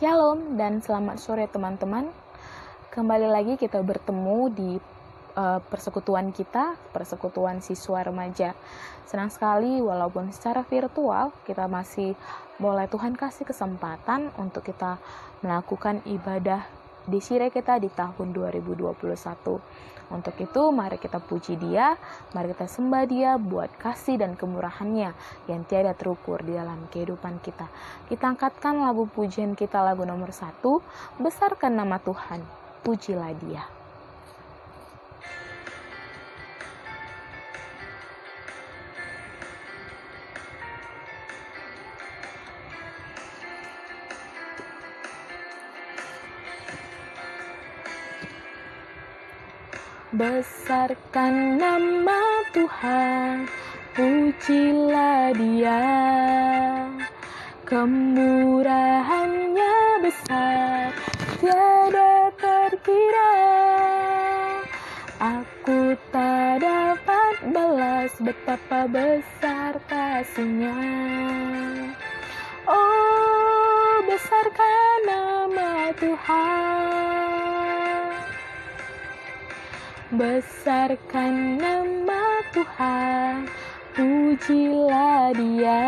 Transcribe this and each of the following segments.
Shalom dan selamat sore teman-teman. Kembali lagi kita bertemu di persekutuan kita, persekutuan siswa remaja. Senang sekali walaupun secara virtual kita masih boleh Tuhan kasih kesempatan untuk kita melakukan ibadah di sire kita di tahun 2021. Untuk itu mari kita puji Dia, mari kita sembah Dia buat kasih dan kemurahan-Nya yang tiada terukur di dalam kehidupan kita. Kita angkatkan lagu pujian kita, lagu nomor 1, besarkan nama Tuhan, pujilah Dia. Besarkan nama Tuhan, pujilah Dia, kemurahan-Nya besar, tiada terkira. Aku tak dapat balas betapa besar kasih-Nya. Oh, besarkan nama Tuhan. Besarkan nama Tuhan, pujilah Dia,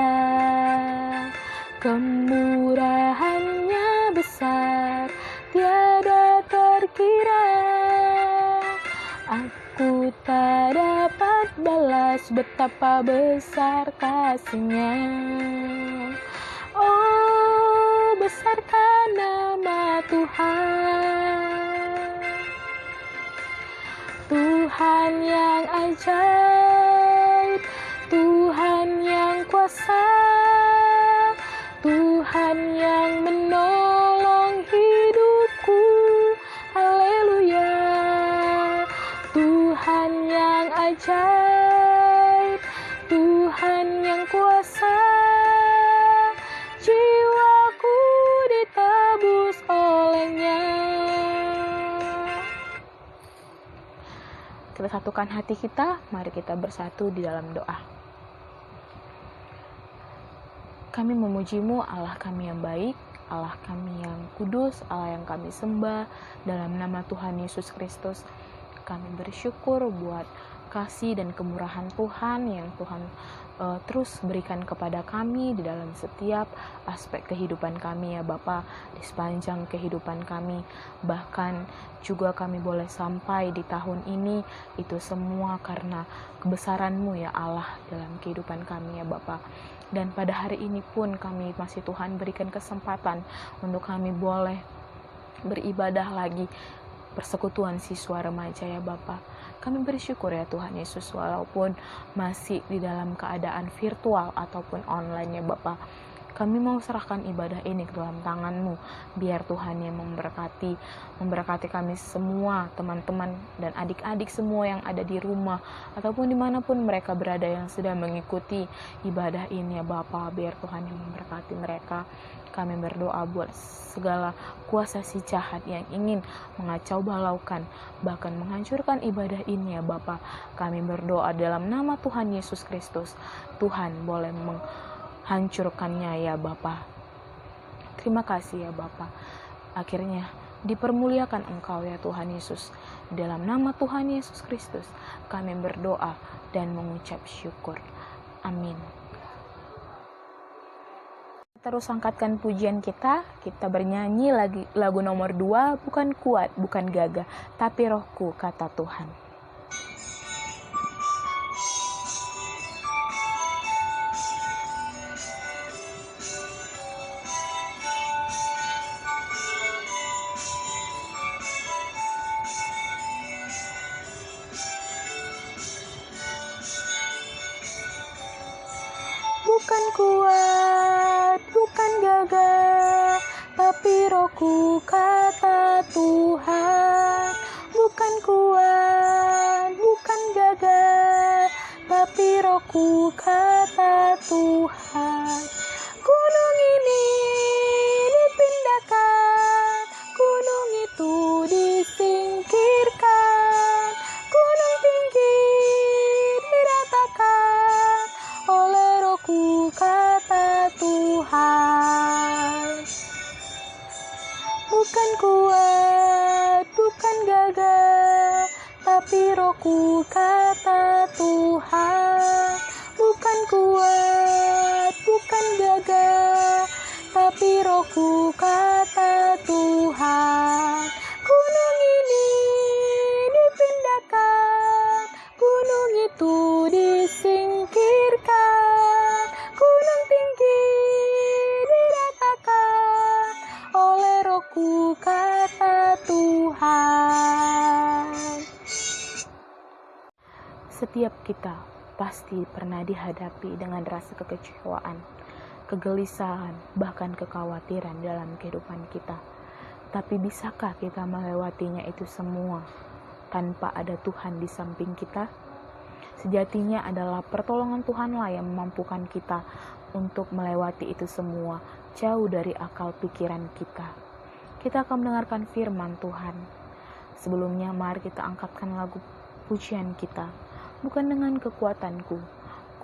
kemurahan-Nya besar, tiada terkira. Aku tak dapat balas betapa besar kasih-Nya. Oh, besarkan nama Tuhan. Tuhan yang ajaib, Tuhan yang kuasa, Tuhan yang menolong hidupku, haleluya. Tuhan yang ajaib, Tuhan yang kuasa, jiwaku ditebus oleh-Nya. Kita satukan hati kita, mari kita bersatu di dalam doa. Kami memuji-Mu, Allah kami yang baik, Allah kami yang kudus, Allah yang kami sembah, dalam nama Tuhan Yesus Kristus. Kami bersyukur buat kasih dan kemurahan Tuhan yang Tuhan terus berikan kepada kami di dalam setiap aspek kehidupan kami ya Bapa, di sepanjang kehidupan kami. Bahkan juga kami boleh sampai di tahun ini, itu semua karena kebesaran-Mu ya Allah dalam kehidupan kami ya Bapa. Dan pada hari ini pun kami masih Tuhan berikan kesempatan untuk kami boleh beribadah lagi, persekutuan siswa remaja ya Bapa. Kami bersyukur ya Tuhan Yesus, walaupun masih di dalam keadaan virtual ataupun online ya Bapa. Kami mau serahkan ibadah ini ke dalam tangan-Mu, biar Tuhan yang memberkati kami semua, teman-teman dan adik-adik semua yang ada di rumah, ataupun dimanapun mereka berada yang sedang mengikuti ibadah ini ya Bapa, biar Tuhan yang memberkati mereka. Kami berdoa buat segala kuasa si jahat yang ingin mengacau balaukan, bahkan menghancurkan ibadah ini ya Bapa. Kami berdoa dalam nama Tuhan Yesus Kristus, Tuhan boleh menghancurkannya ya Bapa. Terima kasih ya Bapa. Akhirnya dipermuliakan Engkau ya Tuhan Yesus. Dalam nama Tuhan Yesus Kristus kami berdoa dan mengucap syukur. Amin. Terus angkatkan pujian kita bernyanyi lagu nomor 2, bukan kuat, bukan gagah, tapi rohku, kata Tuhan. Bukan kuat, bukan gagah, tapi rohku, kata Tuhan. Bukan kuat, bukan gagah, tapi rohku, kata Tuhan. Gunung ini dipindahkan, gunung itu disingkirkan, gunung tinggi diratakan oleh Rohku, kata Tuhan. bukan kuat, bukan gagah, tapi Rohku, kata Tuhan. Bukan kuat, bukan gagah, tapi Rohku, kata Tuhan. Gunung ini dipindahkan, gunung itu disingkirkan, gunung tinggi diratakan oleh Rohku, kata Tuhan. Setiap kita pasti pernah dihadapi dengan rasa kekecewaan, kegelisahan, bahkan kekhawatiran dalam kehidupan kita. Tapi bisakah kita melewatinya itu semua tanpa ada Tuhan di samping kita? Sejatinya adalah pertolongan Tuhanlah yang memampukan kita untuk melewati itu semua, jauh dari akal pikiran kita. Kita akan mendengarkan firman Tuhan. Sebelumnya mari kita angkatkan lagu pujian kita. Bukan dengan kekuatanku,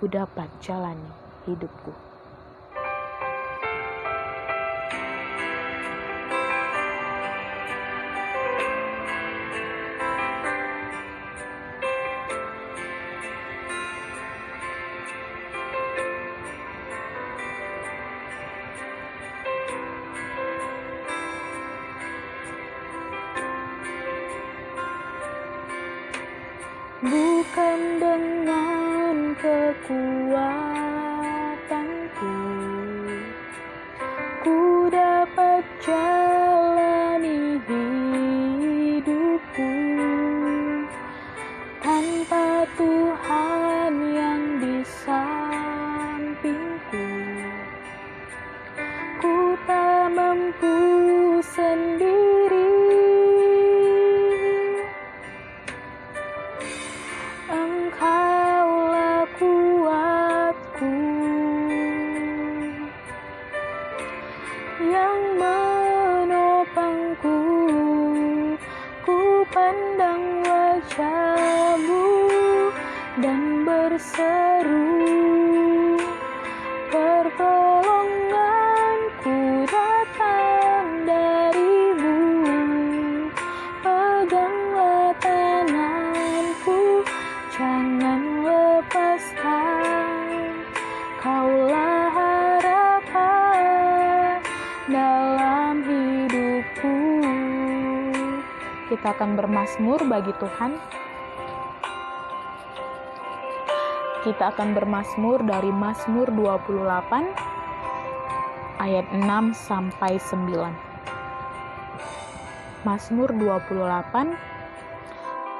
ku dapat jalani hidupku. Bukan dengan kekuatanku, ku dapat jalani hidupku. Tanpa Tuhan yang di sampingku, ku tak mampu sendiri. Engkaulah kuatku yang menopangku. Ku pandang wajah-Mu dan berseru, pertolonganku datang dari-Mu. Peganglah tanganku, jangan lepaskan, Kaulah harapan dalam hidupku. Kita akan bermazmur bagi Tuhan. Kita akan bermazmur dari Mazmur 28 ayat 6 sampai 9. Mazmur 28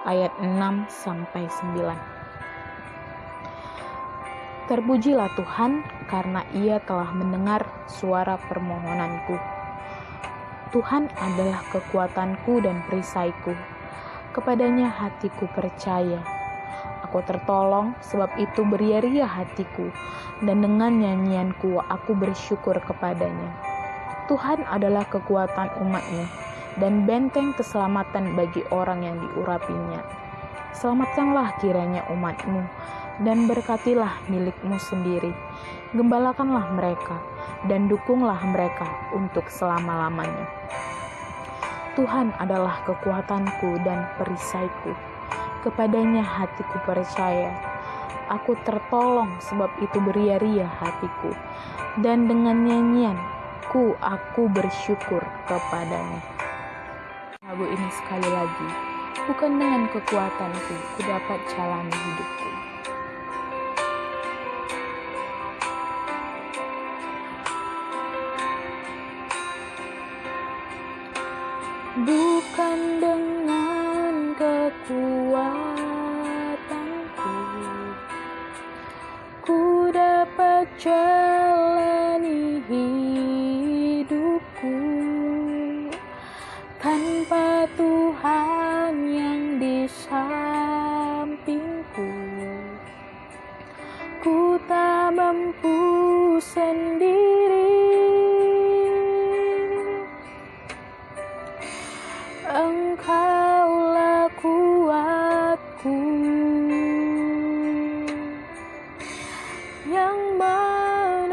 ayat 6 sampai 9. Terpujilah Tuhan karena Ia telah mendengar suara permohonanku. Tuhan adalah kekuatanku dan perisaiku. Kepadanya hatiku percaya. Aku tertolong, sebab itu beria-ria hatiku, dan dengan nyanyianku aku bersyukur kepadanya. Tuhan adalah kekuatan umat-Nya dan benteng keselamatan bagi orang yang diurapinya. Selamatkanlah kiranya umat-Mu, dan berkatilah milik-Mu sendiri. Gembalakanlah mereka, dan dukunglah mereka untuk selama-lamanya. Tuhan adalah kekuatanku dan perisaiku. Kepadanya hatiku percaya. Aku tertolong, sebab itu beria-ria hatiku, dan dengan nyanyianku aku bersyukur kepadanya. Lagu ini sekali lagi. Bukan dengan kekuatanku, ku dapat jalani hidupku. Bukan dengan kekuatanku, ku dapat jalani hidupku. Tanpa Tuhan yang di sampingku, ku tak mampu sendiri. Engkaulah kuatku yang menopangku.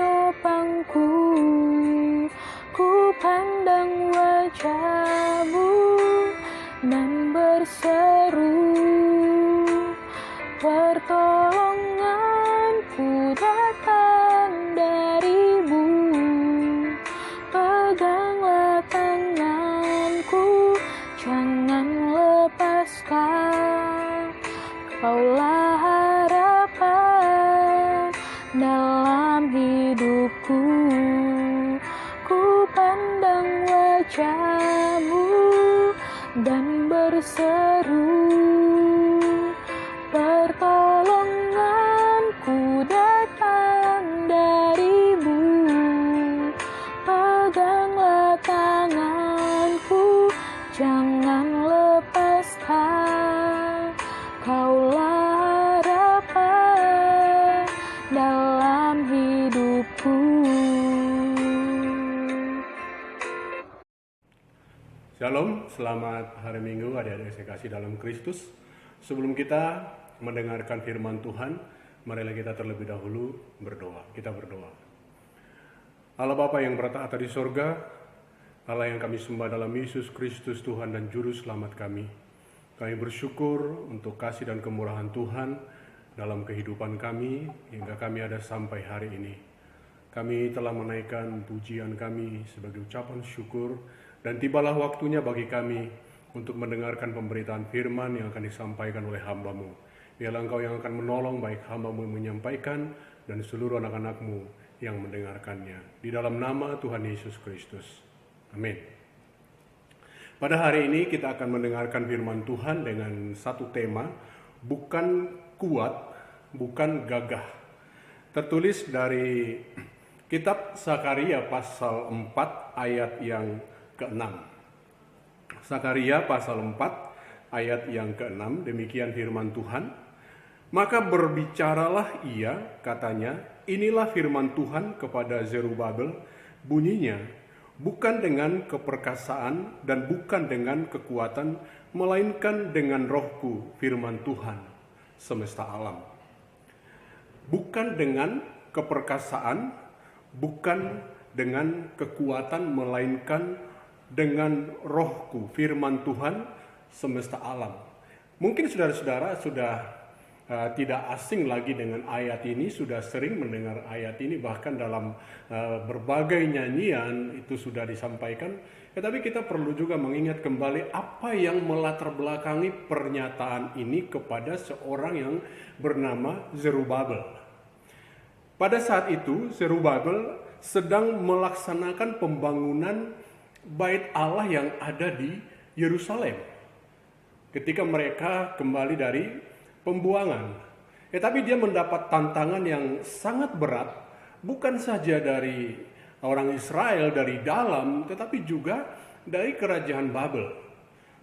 dalam hidupku. Ku pandang wajah-Mu dan berseru, pertolonganku datang dari-Mu. Peganglah tanganku, jangan lepaskan. Kaulah harapan dalam hidupku. Shalom, selamat hari Minggu adik-adik saya kasih dalam Kristus. Sebelum kita mendengarkan firman Tuhan, marilah kita terlebih dahulu berdoa. Kita berdoa. Allah Bapa yang bertahta di sorga, Allah yang kami sembah dalam Yesus Kristus Tuhan dan Juru Selamat kami. Kami bersyukur untuk kasih dan kemurahan Tuhan dalam kehidupan kami hingga kami ada sampai hari ini. Kami telah menaikkan pujian kami sebagai ucapan syukur, dan tibalah waktunya bagi kami untuk mendengarkan pemberitaan firman yang akan disampaikan oleh hamba-Mu. Biarlah Engkau yang akan menolong baik hamba-Mu yang menyampaikan dan seluruh anak-anak-Mu yang mendengarkannya. Di dalam nama Tuhan Yesus Kristus. Amin. Pada hari ini kita akan mendengarkan firman Tuhan dengan satu tema, bukan kuat, bukan gagah. Tertulis dari kitab Sakaria pasal 4 ayat yang ke-6. Sakaria pasal 4 ayat yang ke-6, demikian firman Tuhan. Maka berbicaralah ia, katanya, inilah firman Tuhan kepada Zerubabel, bunyinya, bukan dengan keperkasaan dan bukan dengan kekuatan, melainkan dengan rohku, firman Tuhan semesta alam. Bukan dengan keperkasaan, bukan dengan kekuatan, melainkan dengan rohku, firman Tuhan semesta alam. Mungkin saudara-saudara sudah tidak asing lagi dengan ayat ini, sudah sering mendengar ayat ini, bahkan dalam berbagai nyanyian itu sudah disampaikan. Tetapi kita perlu juga mengingat kembali apa yang melatar belakangi pernyataan ini kepada seorang yang bernama Zerubabel. Pada saat itu Zerubabel sedang melaksanakan pembangunan Bait Allah yang ada di Yerusalem ketika mereka kembali dari pembuangan. Tetapi dia mendapat tantangan yang sangat berat, bukan saja dari orang Israel dari dalam, tetapi juga dari kerajaan Babel.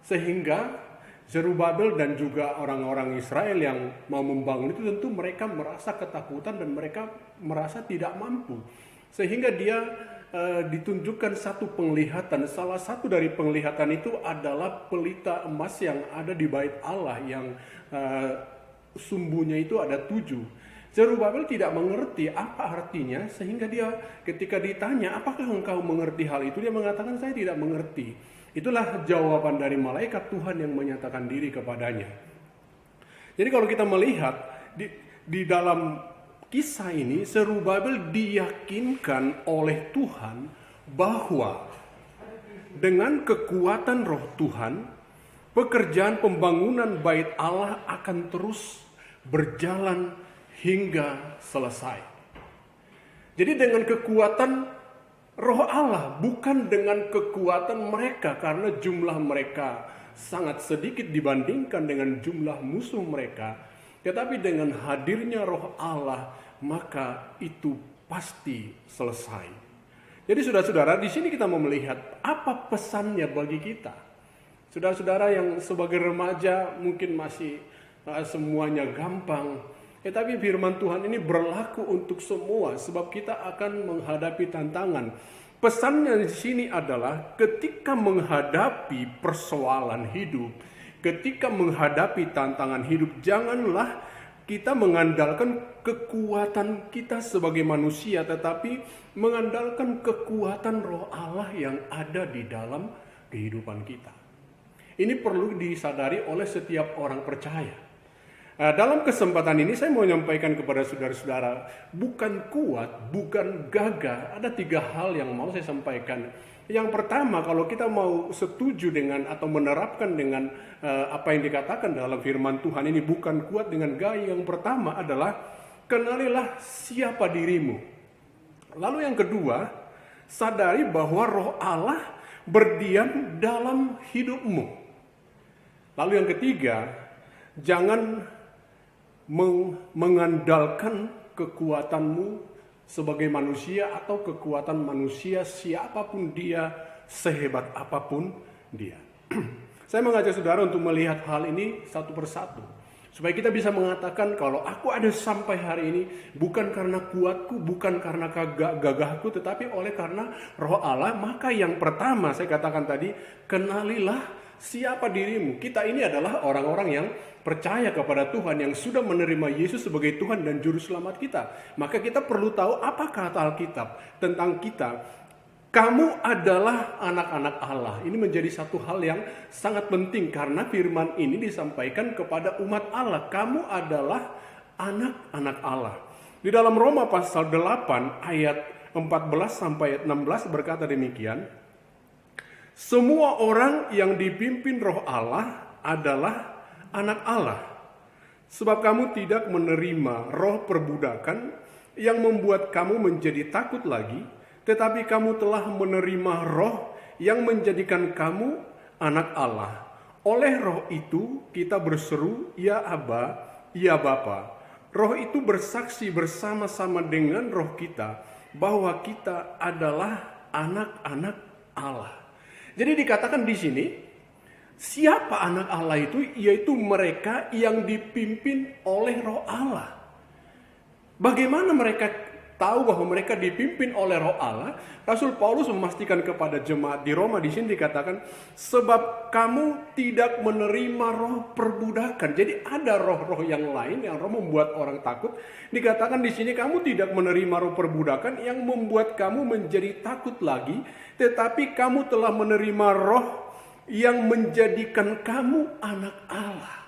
Sehingga Zerubabel dan juga orang-orang Israel yang mau membangun itu tentu mereka merasa ketakutan dan mereka merasa tidak mampu. Sehingga dia ditunjukkan satu penglihatan. Salah satu dari penglihatan itu adalah pelita emas yang ada di bait Allah yang sumbunya itu ada 7. Zerubabel tidak mengerti apa artinya, sehingga dia ketika ditanya, apakah engkau mengerti hal itu? Dia mengatakan, saya tidak mengerti. Itulah jawaban dari malaikat Tuhan yang menyatakan diri kepadanya. Jadi kalau kita melihat di dalam kisah ini, Zerubabel diyakinkan oleh Tuhan bahwa dengan kekuatan roh Tuhan, pekerjaan pembangunan bait Allah akan terus berjalan hingga selesai. Jadi dengan kekuatan roh Allah, bukan dengan kekuatan mereka, karena jumlah mereka sangat sedikit dibandingkan dengan jumlah musuh mereka. Tetapi dengan hadirnya roh Allah, maka itu pasti selesai. Jadi saudara-saudara, di sini kita mau melihat apa pesannya bagi kita. Saudara-saudara yang sebagai remaja mungkin masih semuanya gampang. Tetapi firman Tuhan ini berlaku untuk semua, sebab kita akan menghadapi tantangan. Pesannya di sini adalah ketika menghadapi persoalan hidup, ketika menghadapi tantangan hidup, janganlah kita mengandalkan kekuatan kita sebagai manusia, tetapi mengandalkan kekuatan roh Allah yang ada di dalam kehidupan kita. Ini perlu disadari oleh setiap orang percaya. Dalam kesempatan ini saya mau menyampaikan kepada saudara-saudara, bukan kuat, bukan gagah. Ada 3 hal yang mau saya sampaikan. Yang pertama, kalau kita mau setuju dengan atau menerapkan dengan apa yang dikatakan dalam firman Tuhan ini, bukan kuat dengan gaya. Yang pertama adalah kenalilah siapa dirimu. Lalu yang kedua, sadari bahwa Roh Allah berdiam dalam hidupmu. Lalu yang ketiga, jangan mengandalkan kekuatanmu sebagai manusia atau kekuatan manusia siapapun dia, sehebat apapun dia. Saya mengajak saudara untuk melihat hal ini satu persatu. Supaya kita bisa mengatakan kalau aku ada sampai hari ini bukan karena kuatku, bukan karena gagahku, tetapi oleh karena Roh Allah. Maka yang pertama saya katakan tadi, kenalilah siapa dirimu. Kita ini adalah orang-orang yang percaya kepada Tuhan, yang sudah menerima Yesus sebagai Tuhan dan Juru Selamat kita. Maka kita perlu tahu apa kata Alkitab tentang kita. Kamu adalah anak-anak Allah. Ini menjadi satu hal yang sangat penting karena firman ini disampaikan kepada umat Allah. Kamu adalah anak-anak Allah. Di dalam Roma pasal 8 ayat 14 sampai 16 berkata demikian. Semua orang yang dipimpin Roh Allah adalah anak Allah. Sebab kamu tidak menerima roh perbudakan yang membuat kamu menjadi takut lagi, tetapi kamu telah menerima roh yang menjadikan kamu anak Allah. Oleh roh itu kita berseru, ya Aba, ya Bapa. Roh itu bersaksi bersama-sama dengan roh kita bahwa kita adalah anak-anak Allah. Jadi dikatakan di sini, siapa anak Allah itu? Yaitu mereka yang dipimpin oleh Roh Allah. Bagaimana mereka tahu bahwa mereka dipimpin oleh Roh Allah? Rasul Paulus memastikan kepada jemaat di Roma di sini dikatakan, sebab kamu tidak menerima roh perbudakan. Jadi ada roh-roh yang lain yang roh membuat orang takut. Dikatakan di sini kamu tidak menerima roh perbudakan yang membuat kamu menjadi takut lagi, tetapi kamu telah menerima roh yang menjadikan kamu anak Allah.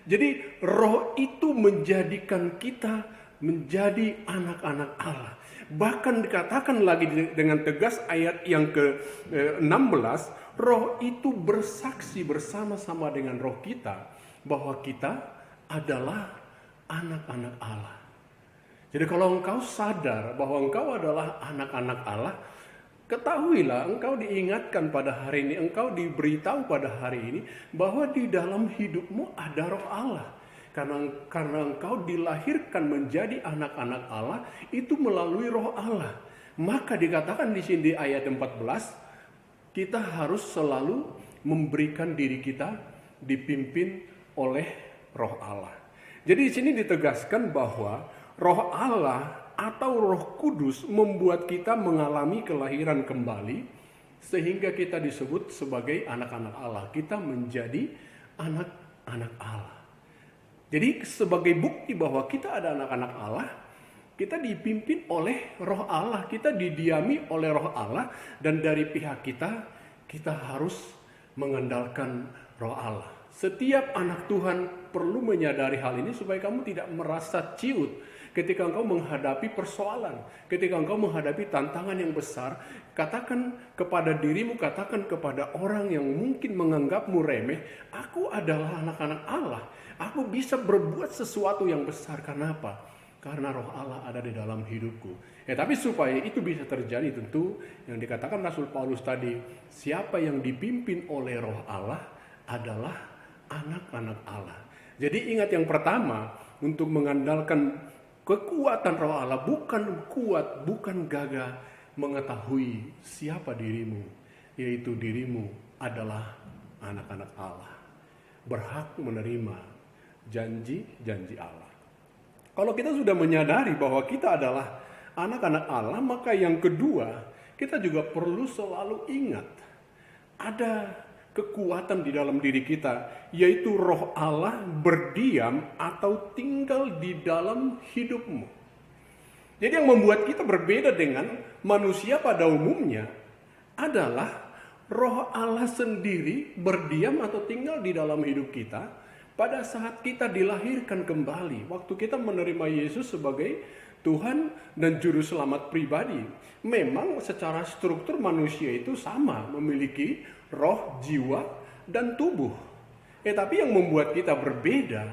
Jadi roh itu menjadikan kita menjadi anak-anak Allah. Bahkan dikatakan lagi dengan tegas ayat yang ke-16, roh itu bersaksi bersama-sama dengan roh kita bahwa kita adalah anak-anak Allah. Jadi kalau engkau sadar bahwa engkau adalah anak-anak Allah, ketahuilah engkau diingatkan pada hari ini, engkau diberitahu pada hari ini bahwa di dalam hidupmu ada Roh Allah. Karena engkau dilahirkan menjadi anak-anak Allah itu melalui Roh Allah. Maka dikatakan di sini di ayat 14, kita harus selalu memberikan diri kita dipimpin oleh Roh Allah. Jadi di sini ditegaskan bahwa Roh Allah atau Roh Kudus membuat kita mengalami kelahiran kembali sehingga kita disebut sebagai anak-anak Allah. Kita menjadi anak-anak Allah. Jadi sebagai bukti bahwa kita ada anak-anak Allah, kita dipimpin oleh Roh Allah, kita didiami oleh Roh Allah, dan dari pihak kita harus mengandalkan Roh Allah. Setiap anak Tuhan perlu menyadari hal ini supaya kamu tidak merasa ciut ketika engkau menghadapi persoalan, ketika engkau menghadapi tantangan yang besar. Katakan kepada dirimu, katakan kepada orang yang mungkin menganggapmu remeh, aku adalah anak-anak Allah. Aku bisa berbuat sesuatu yang besar. Karena apa? Karena Roh Allah ada di dalam hidupku. Tapi supaya itu bisa terjadi tentu yang dikatakan Rasul Paulus tadi, siapa yang dipimpin oleh Roh Allah adalah anak-anak Allah. Jadi ingat yang pertama, untuk mengandalkan kekuatan Roh Allah, bukan kuat, bukan gagah, mengetahui siapa dirimu, yaitu dirimu adalah anak-anak Allah, berhak menerima janji-janji Allah. Kalau kita sudah menyadari bahwa kita adalah anak-anak Allah, maka yang kedua, kita juga perlu selalu ingat ada kekuatan di dalam diri kita, yaitu Roh Allah berdiam atau tinggal di dalam hidupmu. Jadi yang membuat kita berbeda dengan manusia pada umumnya adalah Roh Allah sendiri berdiam atau tinggal di dalam hidup kita pada saat kita dilahirkan kembali. Waktu kita menerima Yesus sebagai Tuhan dan Juru Selamat pribadi. Memang secara struktur manusia itu sama, memiliki roh, jiwa, dan tubuh. Tapi yang membuat kita berbeda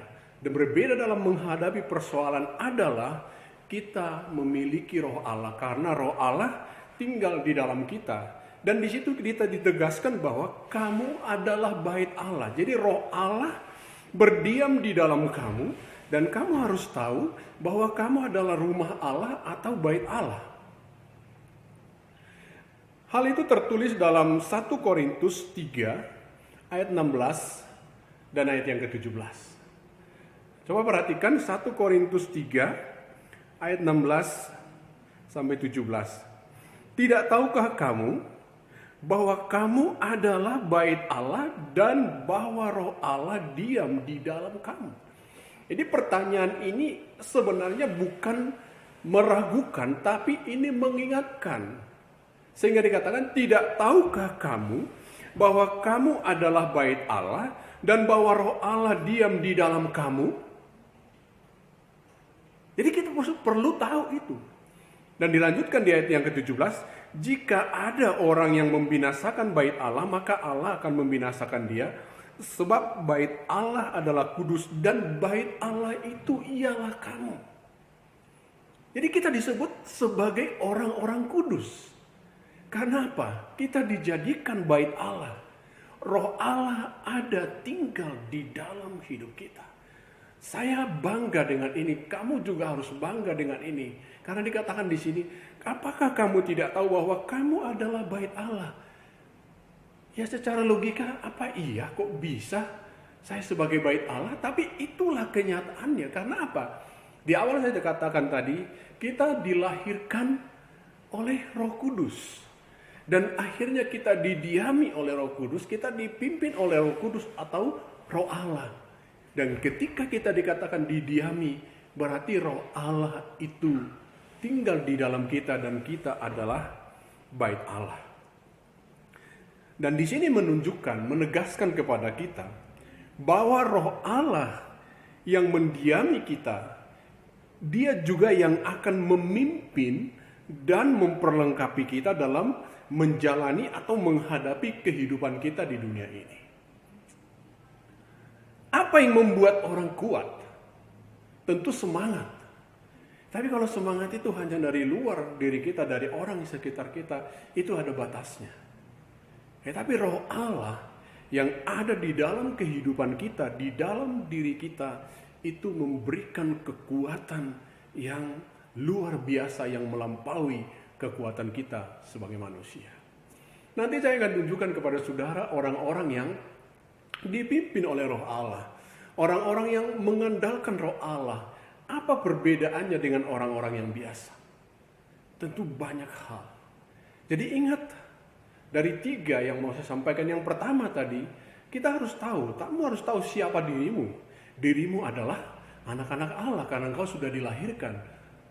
Dan berbeda dalam menghadapi persoalan adalah kita memiliki roh Allah. Karena roh Allah tinggal di dalam kita. Dan di situ kita ditegaskan bahwa kamu adalah bait Allah. Jadi roh Allah berdiam di dalam kamu. Dan kamu harus tahu bahwa kamu adalah rumah Allah atau bait Allah. Hal itu tertulis dalam 1 Korintus 3 ayat 16 dan ayat yang ke-17. Coba perhatikan 1 Korintus 3 ayat 16 sampai 17. Tidak tahukah kamu bahwa kamu adalah bait Allah dan bahwa roh Allah diam di dalam kamu? Jadi pertanyaan ini sebenarnya bukan meragukan, tapi ini mengingatkan. Sehingga dikatakan, tidak tahukah kamu bahwa kamu adalah bait Allah dan bahwa roh Allah diam di dalam kamu? Jadi kita perlu tahu itu. Dan dilanjutkan di ayat yang ke-17, jika ada orang yang membinasakan bait Allah, maka Allah akan membinasakan dia. Sebab bait Allah adalah kudus dan bait Allah itu ialah kamu. Jadi kita disebut sebagai orang-orang kudus. Karena apa? Kita dijadikan bait Allah. Roh Allah ada tinggal di dalam hidup kita. Saya bangga dengan ini, kamu juga harus bangga dengan ini. Karena dikatakan di sini, apakah kamu tidak tahu bahwa kamu adalah bait Allah? Ya secara logika, apa iya kok bisa saya sebagai bait Allah? Tapi itulah kenyataannya. Karena apa? Di awal saya katakan tadi, kita dilahirkan oleh Roh Kudus. Dan akhirnya kita didiami oleh Roh Kudus, kita dipimpin oleh Roh Kudus atau Roh Allah. Dan ketika kita dikatakan didiami, berarti Roh Allah itu tinggal di dalam kita dan kita adalah bait Allah. Dan di sini menunjukkan, menegaskan kepada kita bahwa Roh Allah yang mendiami kita, Dia juga yang akan memimpin dan memperlengkapi kita dalam menjalani atau menghadapi kehidupan kita di dunia ini. Apa yang membuat orang kuat? Tentu semangat. Tapi kalau semangat itu hanya dari luar diri kita, dari orang di sekitar kita, itu ada batasnya. Tapi roh Allah yang ada di dalam kehidupan kita, di dalam diri kita, itu memberikan kekuatan yang luar biasa yang melampaui kekuatan kita sebagai manusia. Nanti saya akan tunjukkan kepada saudara orang-orang yang dipimpin oleh roh Allah. Orang-orang yang mengandalkan roh Allah. Apa perbedaannya dengan orang-orang yang biasa? Tentu banyak hal. Jadi ingat, dari 3 yang mau saya sampaikan, yang pertama tadi, kita harus tahu, kamu harus tahu siapa dirimu. Dirimu adalah anak-anak Allah karena engkau sudah dilahirkan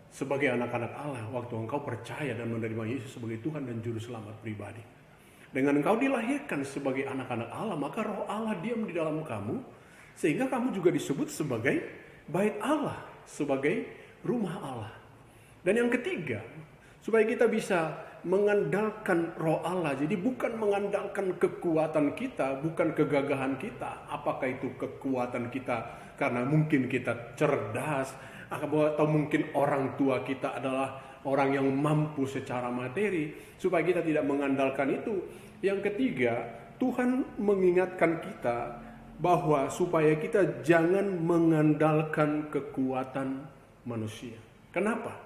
sebagai anak-anak Allah waktu engkau percaya dan menerima Yesus sebagai Tuhan dan Juru Selamat pribadi. Dengan engkau dilahirkan sebagai anak-anak Allah, maka roh Allah diam di dalam kamu, sehingga kamu juga disebut sebagai bait Allah, sebagai rumah Allah. Dan yang ketiga, supaya kita bisa mengandalkan roh Allah, jadi bukan mengandalkan kekuatan kita, bukan kegagahan kita. Apakah itu kekuatan kita karena mungkin kita cerdas, atau mungkin orang tua kita adalah orang yang mampu secara materi, supaya kita tidak mengandalkan itu. Yang ketiga, Tuhan mengingatkan kita bahwa supaya kita jangan mengandalkan kekuatan manusia. Kenapa?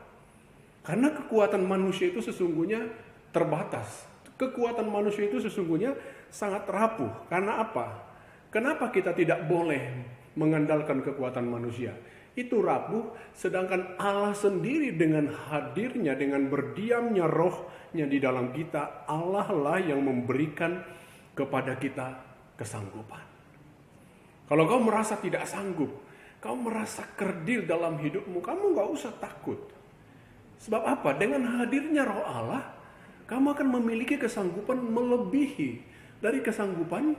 Karena kekuatan manusia itu sesungguhnya terbatas. Kekuatan manusia itu sesungguhnya sangat rapuh. Karena apa? Kenapa kita tidak boleh mengandalkan kekuatan manusia? Itu rapuh, sedangkan Allah sendiri dengan hadirnya, dengan berdiamnya rohnya di dalam kita, Allah lah yang memberikan kepada kita kesanggupan. Kalau kau merasa tidak sanggup, kau merasa kerdil dalam hidupmu, kamu gak usah takut. Sebab apa? Dengan hadirnya roh Allah, kamu akan memiliki kesanggupan melebihi dari kesanggupan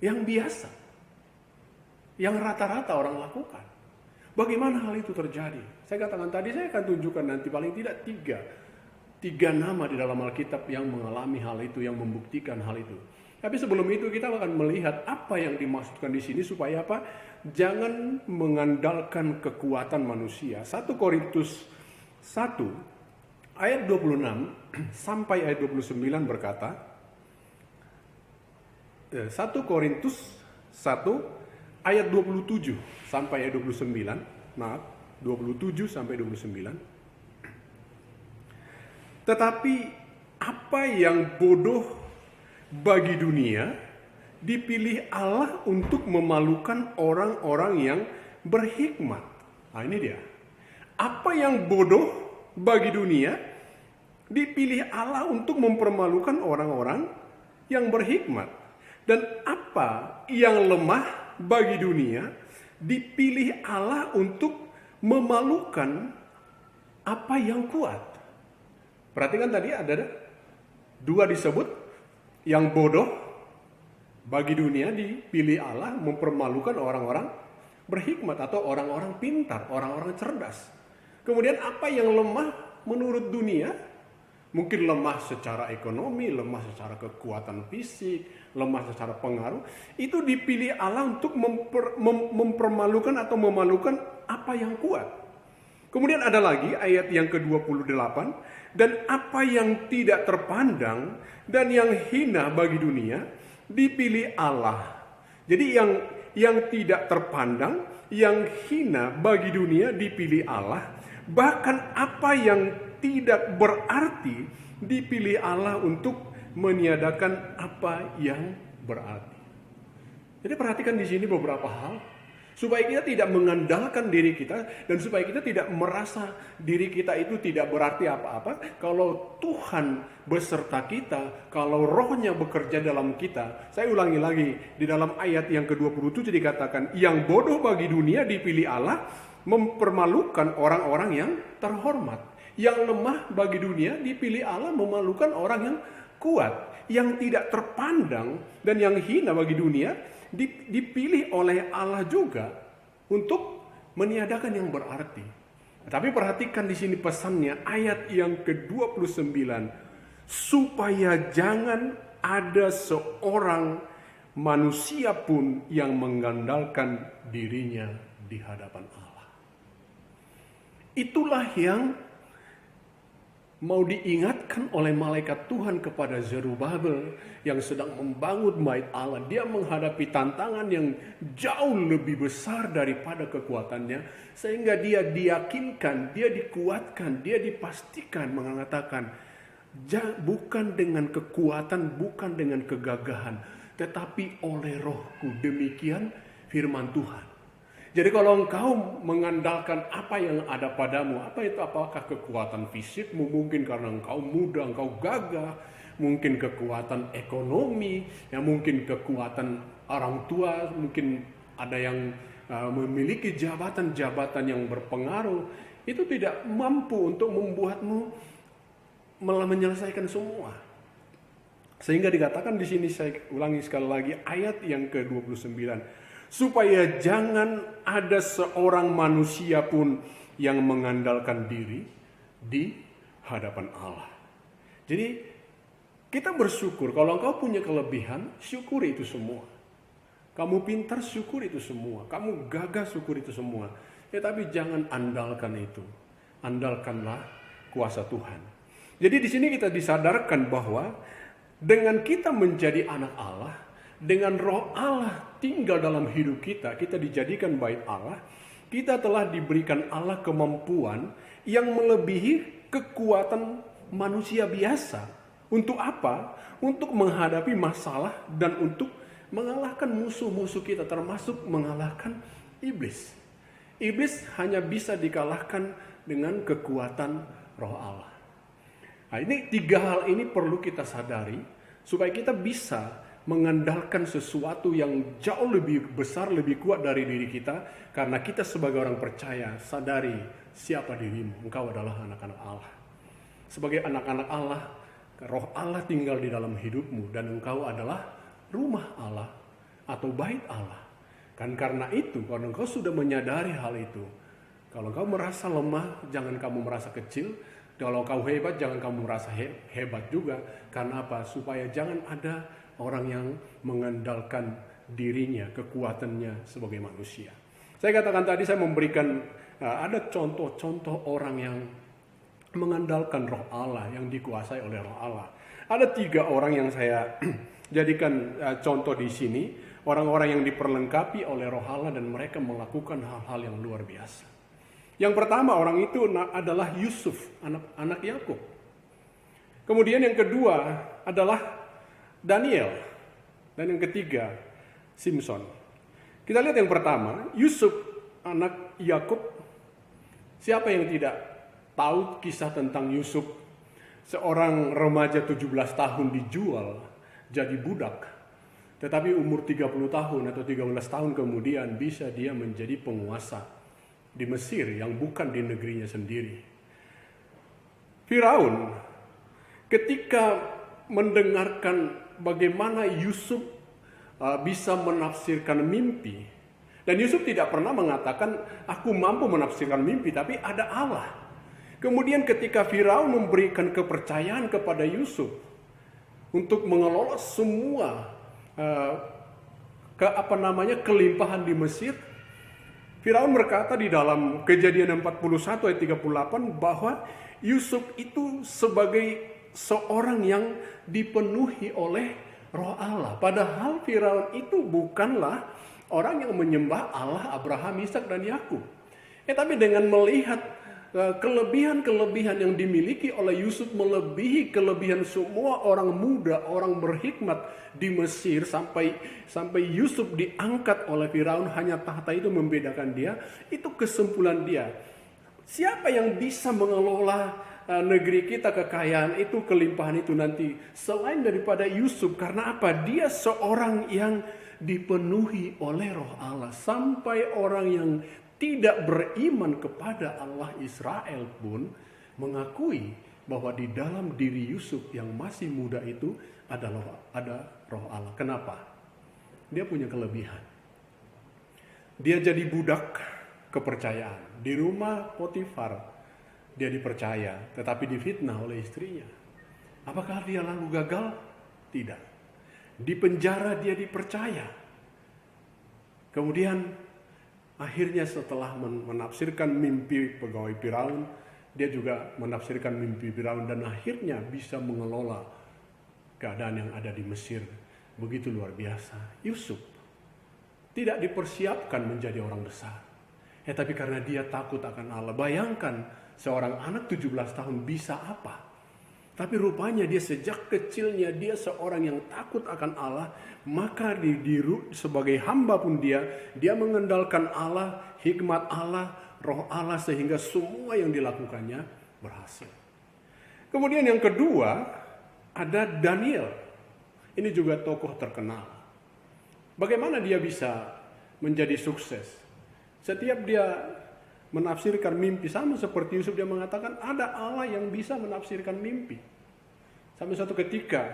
yang biasa, yang rata-rata orang lakukan. Bagaimana hal itu terjadi? Saya katakan tadi, saya akan tunjukkan nanti paling tidak tiga nama di dalam Alkitab yang mengalami hal itu, yang membuktikan hal itu. Tapi sebelum itu kita akan melihat apa yang dimaksudkan di sini supaya apa? jangan mengandalkan kekuatan manusia. 1 Korintus 1 ayat 26 sampai ayat 29 berkata, 1 Korintus 1 ayat 27 sampai ayat 29, 27 sampai 29. Tetapi apa yang bodoh bagi dunia dipilih Allah untuk memalukan orang-orang yang berhikmat. Nah, ini dia. Apa yang bodoh bagi dunia dipilih Allah untuk mempermalukan orang-orang yang berhikmat. Dan apa yang lemah bagi dunia dipilih Allah untuk memalukan apa yang kuat. Perhatikan tadi ada 2 disebut, yang bodoh bagi dunia dipilih Allah mempermalukan orang-orang berhikmat atau orang-orang pintar, orang-orang cerdas. Kemudian apa yang lemah menurut dunia, mungkin lemah secara ekonomi, lemah secara kekuatan fisik, lemah secara pengaruh, itu dipilih Allah untuk mempermalukan atau memalukan apa yang kuat. Kemudian ada lagi ayat yang ke-28, dan apa yang tidak terpandang dan yang hina bagi dunia dipilih Allah. Jadi yang tidak terpandang, yang hina bagi dunia dipilih Allah. Bahkan apa yang tidak berarti dipilih Allah untuk meniadakan apa yang berarti. Jadi perhatikan di sini beberapa hal supaya kita tidak mengandalkan diri kita dan supaya kita tidak merasa diri kita itu tidak berarti apa-apa. Kalau Tuhan beserta kita, kalau Rohnya bekerja dalam kita. Saya ulangi lagi, di dalam ayat yang ke-27 dikatakan, yang bodoh bagi dunia dipilih Allah mempermalukan orang-orang yang terhormat. Yang lemah bagi dunia dipilih Allah memalukan orang yang kuat. Yang tidak terpandang dan yang hina bagi dunia dipilih oleh Allah juga untuk meniadakan yang berarti. Tapi perhatikan di sini pesannya, ayat yang ke-29, supaya jangan ada seorang manusia pun yang mengandalkan dirinya di hadapan Allah. Itulah yang mau diingatkan oleh malaikat Tuhan kepada Zerubabel yang sedang membangun bait Allah. Dia menghadapi tantangan yang jauh lebih besar daripada kekuatannya. Sehingga dia diyakinkan, dia dikuatkan, dia dipastikan mengatakan, bukan dengan kekuatan, bukan dengan kegagahan, tetapi oleh Rohku. Demikian firman Tuhan. Jadi kalau engkau mengandalkan apa yang ada padamu, apa itu? Apakah kekuatan fisikmu, mungkin karena engkau muda, engkau gagah, mungkin kekuatan ekonomi, ya mungkin kekuatan orang tua, mungkin ada yang memiliki jabatan-jabatan yang berpengaruh, itu tidak mampu untuk membuatmu menyelesaikan semua. Sehingga dikatakan di sini, saya ulangi sekali lagi ayat yang ke-29. Supaya jangan ada seorang manusia pun yang mengandalkan diri di hadapan Allah. Jadi kita bersyukur kalau engkau punya kelebihan, syukuri itu semua. Kamu pintar, syukur itu semua. Kamu gagah, syukur itu semua. Tapi jangan andalkan itu. Andalkanlah kuasa Tuhan. Jadi di sini kita disadarkan bahwa dengan kita menjadi anak Allah, dengan Roh Allah tinggal dalam hidup kita, kita dijadikan bait Allah, kita telah diberikan Allah kemampuan yang melebihi kekuatan manusia biasa. Untuk apa? Untuk menghadapi masalah dan untuk mengalahkan musuh-musuh kita, termasuk mengalahkan iblis. Iblis hanya bisa dikalahkan dengan kekuatan Roh Allah. Nah, ini 3 hal ini perlu kita sadari supaya kita bisa mengandalkan sesuatu yang jauh lebih besar, lebih kuat dari diri kita. Karena kita sebagai orang percaya, sadari siapa dirimu. Engkau adalah anak-anak Allah. Sebagai anak-anak Allah, Roh Allah tinggal di dalam hidupmu. Dan engkau adalah rumah Allah atau bait Allah. Kan karena itu, kalau engkau sudah menyadari hal itu, kalau engkau merasa lemah, jangan kamu merasa kecil. Kalau kau hebat, jangan kamu merasa hebat juga. Karena apa? Supaya jangan ada orang yang mengandalkan dirinya, kekuatannya sebagai manusia. Saya katakan tadi, saya memberikan ada contoh-contoh orang yang mengandalkan roh Allah, yang dikuasai oleh roh Allah. Ada 3 orang yang saya jadikan contoh di sini, orang-orang yang diperlengkapi oleh roh Allah dan mereka melakukan hal-hal yang luar biasa. Yang pertama orang itu adalah Yusuf, anak Yakub. Kemudian yang kedua adalah Daniel. Dan yang ketiga, Simson. Kita lihat yang pertama, Yusuf, anak Yakub. Siapa yang tidak tahu kisah tentang Yusuf? Seorang remaja 17 tahun dijual jadi budak. Tetapi umur 30 tahun atau 13 tahun kemudian bisa dia menjadi penguasa di Mesir yang bukan di negerinya sendiri. Firaun ketika mendengarkan bagaimana Yusuf bisa menafsirkan mimpi, dan Yusuf tidak pernah mengatakan aku mampu menafsirkan mimpi, tapi ada Allah. Kemudian ketika Firaun memberikan kepercayaan kepada Yusuf untuk mengelola semua kelimpahan di Mesir, Firaun berkata di dalam Kejadian 41 ayat 38 bahwa Yusuf itu sebagai seorang yang dipenuhi oleh roh Allah. Padahal Firaun itu bukanlah orang yang menyembah Allah Abraham, Ishak dan Yakub. Tapi dengan melihat kelebihan-kelebihan yang dimiliki oleh Yusuf melebihi kelebihan semua orang muda, orang berhikmat di Mesir, sampai Yusuf diangkat oleh Firaun, hanya tahta itu membedakan dia. Itu kesimpulan dia. Siapa yang bisa mengelola negeri kita, kekayaan itu, kelimpahan itu nanti selain daripada Yusuf? Karena apa? Dia seorang yang dipenuhi oleh roh Allah, sampai orang yang tidak beriman kepada Allah Israel pun mengakui bahwa di dalam diri Yusuf yang masih muda itu ada roh Allah. Kenapa? Dia punya kelebihan. Dia jadi budak kepercayaan. Di rumah Potifar dia dipercaya, tetapi difitnah oleh istrinya. Apakah dia lalu gagal? Tidak. Di penjara dia dipercaya. Kemudian akhirnya setelah menafsirkan mimpi pegawai Firaun, dia juga menafsirkan mimpi Firaun dan akhirnya bisa mengelola keadaan yang ada di Mesir. Begitu luar biasa. Yusuf tidak dipersiapkan menjadi orang besar. Tapi karena dia takut akan Allah. Bayangkan seorang anak 17 tahun bisa apa? Tapi rupanya dia sejak kecilnya dia seorang yang takut akan Allah. Maka sebagai hamba pun dia mengandalkan Allah, hikmat Allah, roh Allah, sehingga semua yang dilakukannya berhasil. Kemudian yang kedua ada Daniel. Ini juga tokoh terkenal. Bagaimana dia bisa menjadi sukses? Setiap dia menafsirkan mimpi, sama seperti Yusuf, dia mengatakan ada Allah yang bisa menafsirkan mimpi. Sampai suatu ketika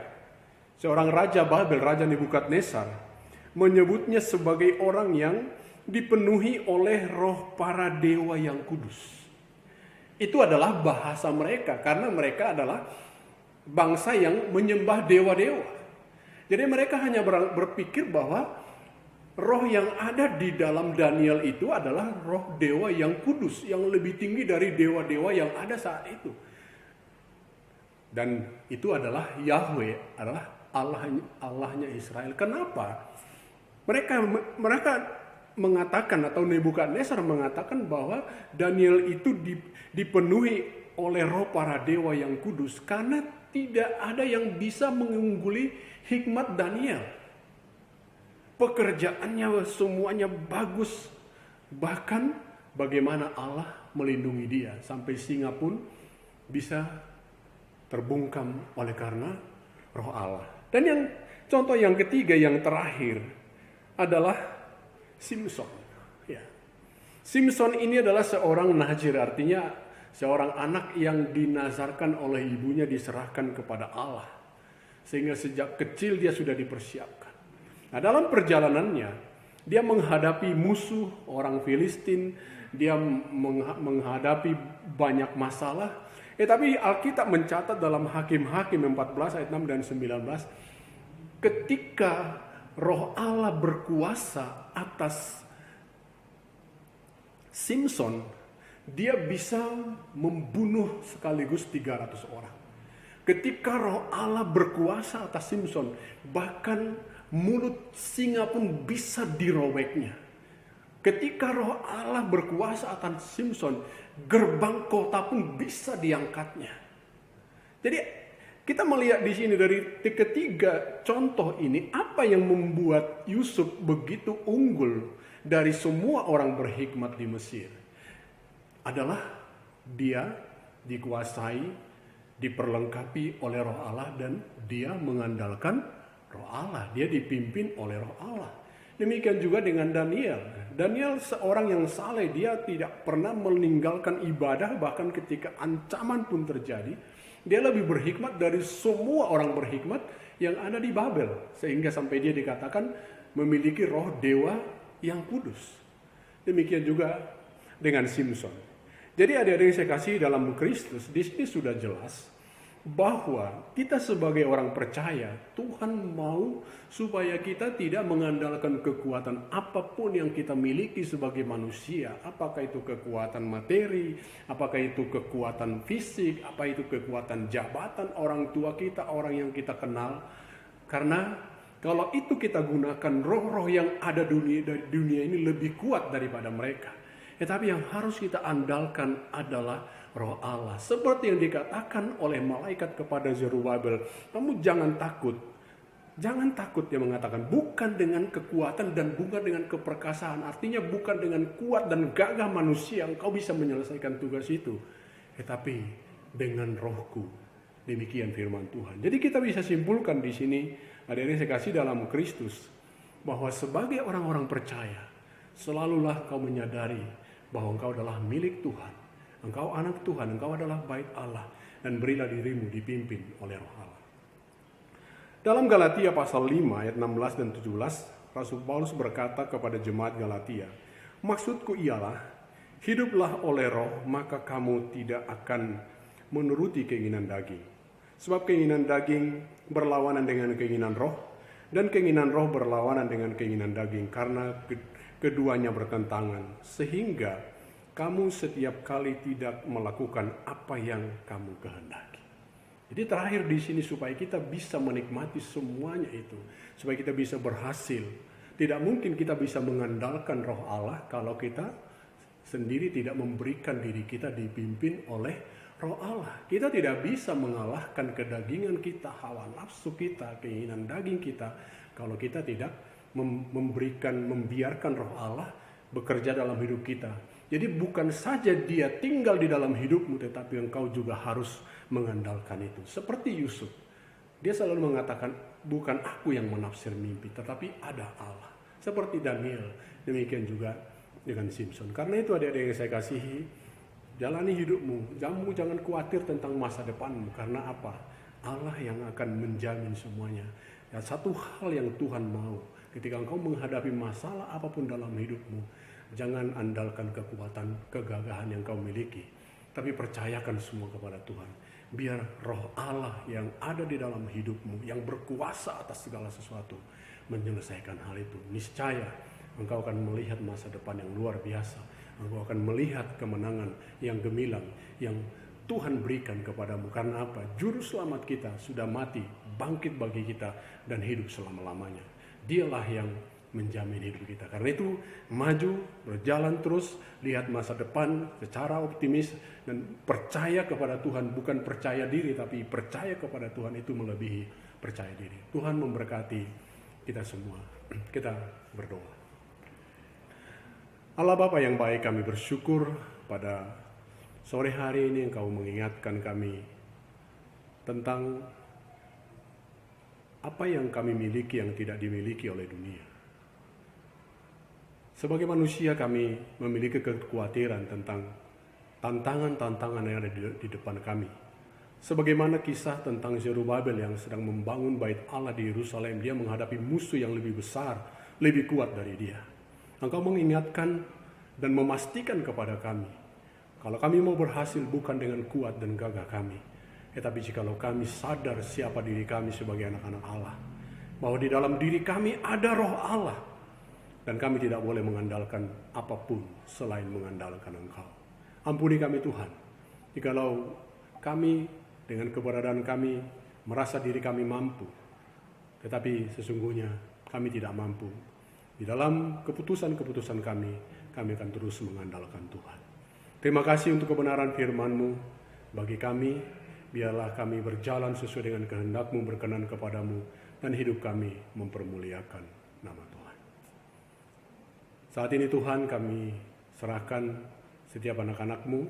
seorang raja Babel, Raja Nebukadnezar, menyebutnya sebagai orang yang dipenuhi oleh roh para dewa yang kudus. Itu adalah bahasa mereka, karena mereka adalah bangsa yang menyembah dewa-dewa. Jadi mereka hanya berpikir bahwa roh yang ada di dalam Daniel itu adalah roh dewa yang kudus, yang lebih tinggi dari dewa-dewa yang ada saat itu. Dan itu adalah Yahweh, adalah Allahnya Israel. Kenapa? Mereka mengatakan, atau Nebukadnezar mengatakan bahwa Daniel itu dipenuhi oleh roh para dewa yang kudus, karena tidak ada yang bisa mengungguli hikmat Daniel. Pekerjaannya semuanya bagus. Bahkan bagaimana Allah melindungi dia. Sampai singa pun bisa terbungkam oleh karena roh Allah. Dan yang contoh yang ketiga, yang terakhir adalah Simson. Ya. Simson ini adalah seorang nazir, artinya seorang anak yang dinazarkan oleh ibunya, diserahkan kepada Allah. Sehingga sejak kecil dia sudah dipersiapkan. Nah, dalam perjalanannya dia menghadapi musuh orang Filistin, dia menghadapi banyak masalah. Tapi Alkitab mencatat dalam Hakim-Hakim 14 ayat 6 dan 19, ketika Roh Allah berkuasa atas Simson, dia bisa membunuh sekaligus 300 orang. Ketika Roh Allah berkuasa atas Simson, bahkan mulut singa pun bisa dirobeknya. Ketika Roh Allah berkuasa atas Simson, gerbang kota pun bisa diangkatnya. Jadi kita melihat di sini dari ketiga contoh ini, apa yang membuat Yusuf begitu unggul dari semua orang berhikmat di Mesir adalah dia dikuasai, diperlengkapi oleh Roh Allah, dan dia mengandalkan Roh Allah. Dia dipimpin oleh Roh Allah. Demikian juga dengan Daniel. Daniel seorang yang saleh, dia tidak pernah meninggalkan ibadah bahkan ketika ancaman pun terjadi. Dia lebih berhikmat dari semua orang berhikmat yang ada di Babel. Sehingga sampai dia dikatakan memiliki roh dewa yang kudus. Demikian juga dengan Simson. Jadi adik-adik yang saya kasih dalam Kristus, di sini sudah jelas bahwa kita sebagai orang percaya, Tuhan mau supaya kita tidak mengandalkan kekuatan apapun yang kita miliki sebagai manusia. Apakah itu kekuatan materi, apakah itu kekuatan fisik, apa itu kekuatan jabatan orang tua kita, orang yang kita kenal. Karena kalau itu kita gunakan, roh-roh yang ada di dunia ini lebih kuat daripada mereka. Tetapi yang harus kita andalkan adalah Roh Allah. Seperti yang dikatakan oleh malaikat kepada Zerubabel, kamu jangan takut. Jangan takut, dia mengatakan, bukan dengan kekuatan dan bukan dengan keperkasaan. Artinya bukan dengan kuat dan gagah manusia engkau bisa menyelesaikan tugas itu. Tetapi dengan rohku. Demikian firman Tuhan. Jadi kita bisa simpulkan di sini, adik-adik saya kasih dalam Kristus, bahwa sebagai orang-orang percaya, selalulah kau menyadari bahwa engkau adalah milik Tuhan. Engkau anak Tuhan, engkau adalah bait Allah. Dan berilah dirimu dipimpin oleh Roh Allah. Dalam Galatia pasal 5 ayat 16 dan 17, Rasul Paulus berkata kepada jemaat Galatia, maksudku ialah, hiduplah oleh roh, maka kamu tidak akan menuruti keinginan daging. Sebab keinginan daging berlawanan dengan keinginan roh, dan keinginan roh berlawanan dengan keinginan daging, karena keduanya bertentangan, sehingga kamu setiap kali tidak melakukan apa yang kamu kehendaki. Jadi terakhir di sini supaya kita bisa menikmati semuanya itu, supaya kita bisa berhasil. Tidak mungkin kita bisa mengandalkan Roh Allah kalau kita sendiri tidak memberikan diri kita dipimpin oleh Roh Allah. Kita tidak bisa mengalahkan kedagingan kita, hawa nafsu kita, keinginan daging kita, kalau kita tidak membiarkan Roh Allah bekerja dalam hidup kita. Jadi bukan saja dia tinggal di dalam hidupmu, tetapi engkau juga harus mengandalkan itu. Seperti Yusuf, dia selalu mengatakan, bukan aku yang menafsir mimpi, tetapi ada Allah. Seperti Daniel, demikian juga dengan Simson. Karena itu adik-adik yang saya kasihi, jalani hidupmu, jangan khawatir tentang masa depanmu. Karena apa? Allah yang akan menjamin semuanya. Dan satu hal yang Tuhan mau, ketika engkau menghadapi masalah apapun dalam hidupmu, jangan andalkan kekuatan, kegagahan yang kau miliki, tapi percayakan semua kepada Tuhan. Biar Roh Allah yang ada di dalam hidupmu, yang berkuasa atas segala sesuatu, menyelesaikan hal itu. Niscaya engkau akan melihat masa depan yang luar biasa. Engkau akan melihat kemenangan yang gemilang, yang Tuhan berikan kepadamu. Karena apa? Juru selamat kita sudah mati, bangkit bagi kita, dan hidup selama-lamanya. Dialah yang menjamin hidup kita. Karena itu maju, berjalan terus, lihat masa depan secara optimis, dan percaya kepada Tuhan. Bukan percaya diri, tapi percaya kepada Tuhan itu melebihi percaya diri. Tuhan memberkati kita semua. Kita berdoa. Allah Bapa yang baik, kami bersyukur pada sore hari ini Engkau mengingatkan kami tentang apa yang kami miliki yang tidak dimiliki oleh dunia. Sebagai manusia kami memiliki kekhawatiran tentang tantangan-tantangan yang ada di depan kami. Sebagaimana kisah tentang Zerubabel yang sedang membangun bait Allah di Yerusalem, dia menghadapi musuh yang lebih besar, lebih kuat dari dia. Engkau mengingatkan dan memastikan kepada kami, kalau kami mau berhasil bukan dengan kuat dan gagah kami, tetapi jikalau kami sadar siapa diri kami sebagai anak-anak Allah, bahwa di dalam diri kami ada roh Allah, dan kami tidak boleh mengandalkan apapun selain mengandalkan Engkau. Ampuni kami Tuhan, jikalau kami dengan keberadaan kami merasa diri kami mampu, tetapi sesungguhnya kami tidak mampu. Di dalam keputusan-keputusan kami akan terus mengandalkan Tuhan. Terima kasih untuk kebenaran firman-Mu bagi kami. Biarlah kami berjalan sesuai dengan kehendak-Mu, berkenan kepadamu, dan hidup kami mempermuliakan nama Tuhan. Saat ini Tuhan, kami serahkan setiap anak-anak-Mu,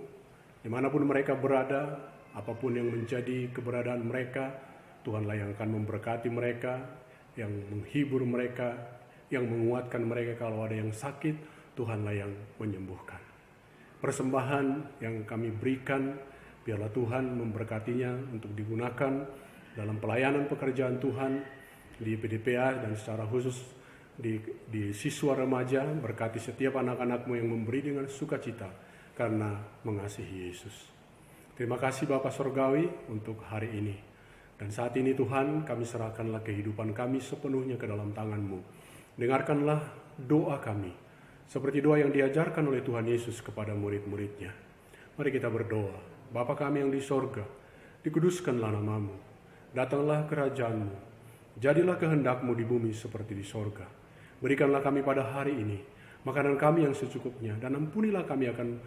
dimanapun mereka berada, apapun yang menjadi keberadaan mereka, Tuhanlah yang akan memberkati mereka, yang menghibur mereka, yang menguatkan mereka kalau ada yang sakit, Tuhanlah yang menyembuhkan. Persembahan yang kami berikan, biarlah Tuhan memberkatinya untuk digunakan dalam pelayanan pekerjaan Tuhan di PDPA dan secara khusus di siswa remaja. Berkati setiap anak-anak-Mu yang memberi dengan sukacita karena mengasihi Yesus. Terima kasih Bapa Surgawi untuk hari ini. Dan saat ini Tuhan, kami serahkanlah kehidupan kami sepenuhnya ke dalam tangan-Mu. Dengarkanlah doa kami, seperti doa yang diajarkan oleh Tuhan Yesus kepada murid-muridnya. Mari kita berdoa. Bapa kami yang di sorga, dikuduskanlah nama-Mu, datanglah kerajaan-Mu, jadilah kehendak-Mu di bumi seperti di sorga. Berikanlah kami pada hari ini makanan kami yang secukupnya, dan ampunilah kami akan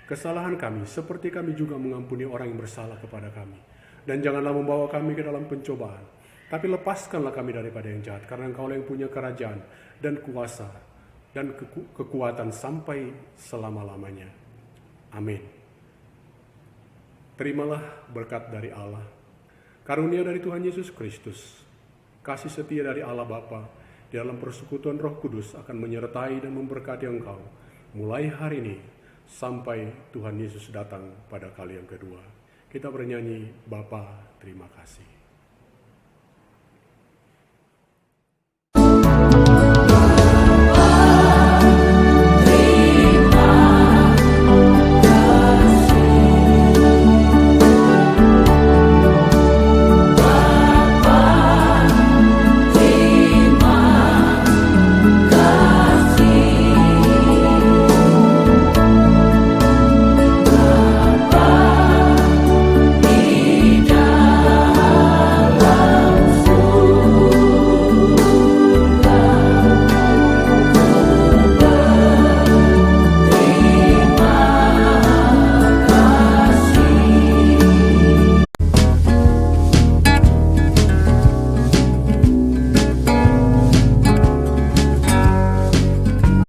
kesalahan kami, seperti kami juga mengampuni orang yang bersalah kepada kami. Dan janganlah membawa kami ke dalam pencobaan, tapi lepaskanlah kami daripada yang jahat, karena Engkau yang punya kerajaan dan kuasa dan kekuatan sampai selama-lamanya. Amin. Terimalah berkat dari Allah, karunia dari Tuhan Yesus Kristus, kasih setia dari Allah Bapa di dalam persekutuan Roh Kudus akan menyertai dan memberkati engkau mulai hari ini sampai Tuhan Yesus datang pada kali yang kedua. Kita bernyanyi, Bapa terima kasih.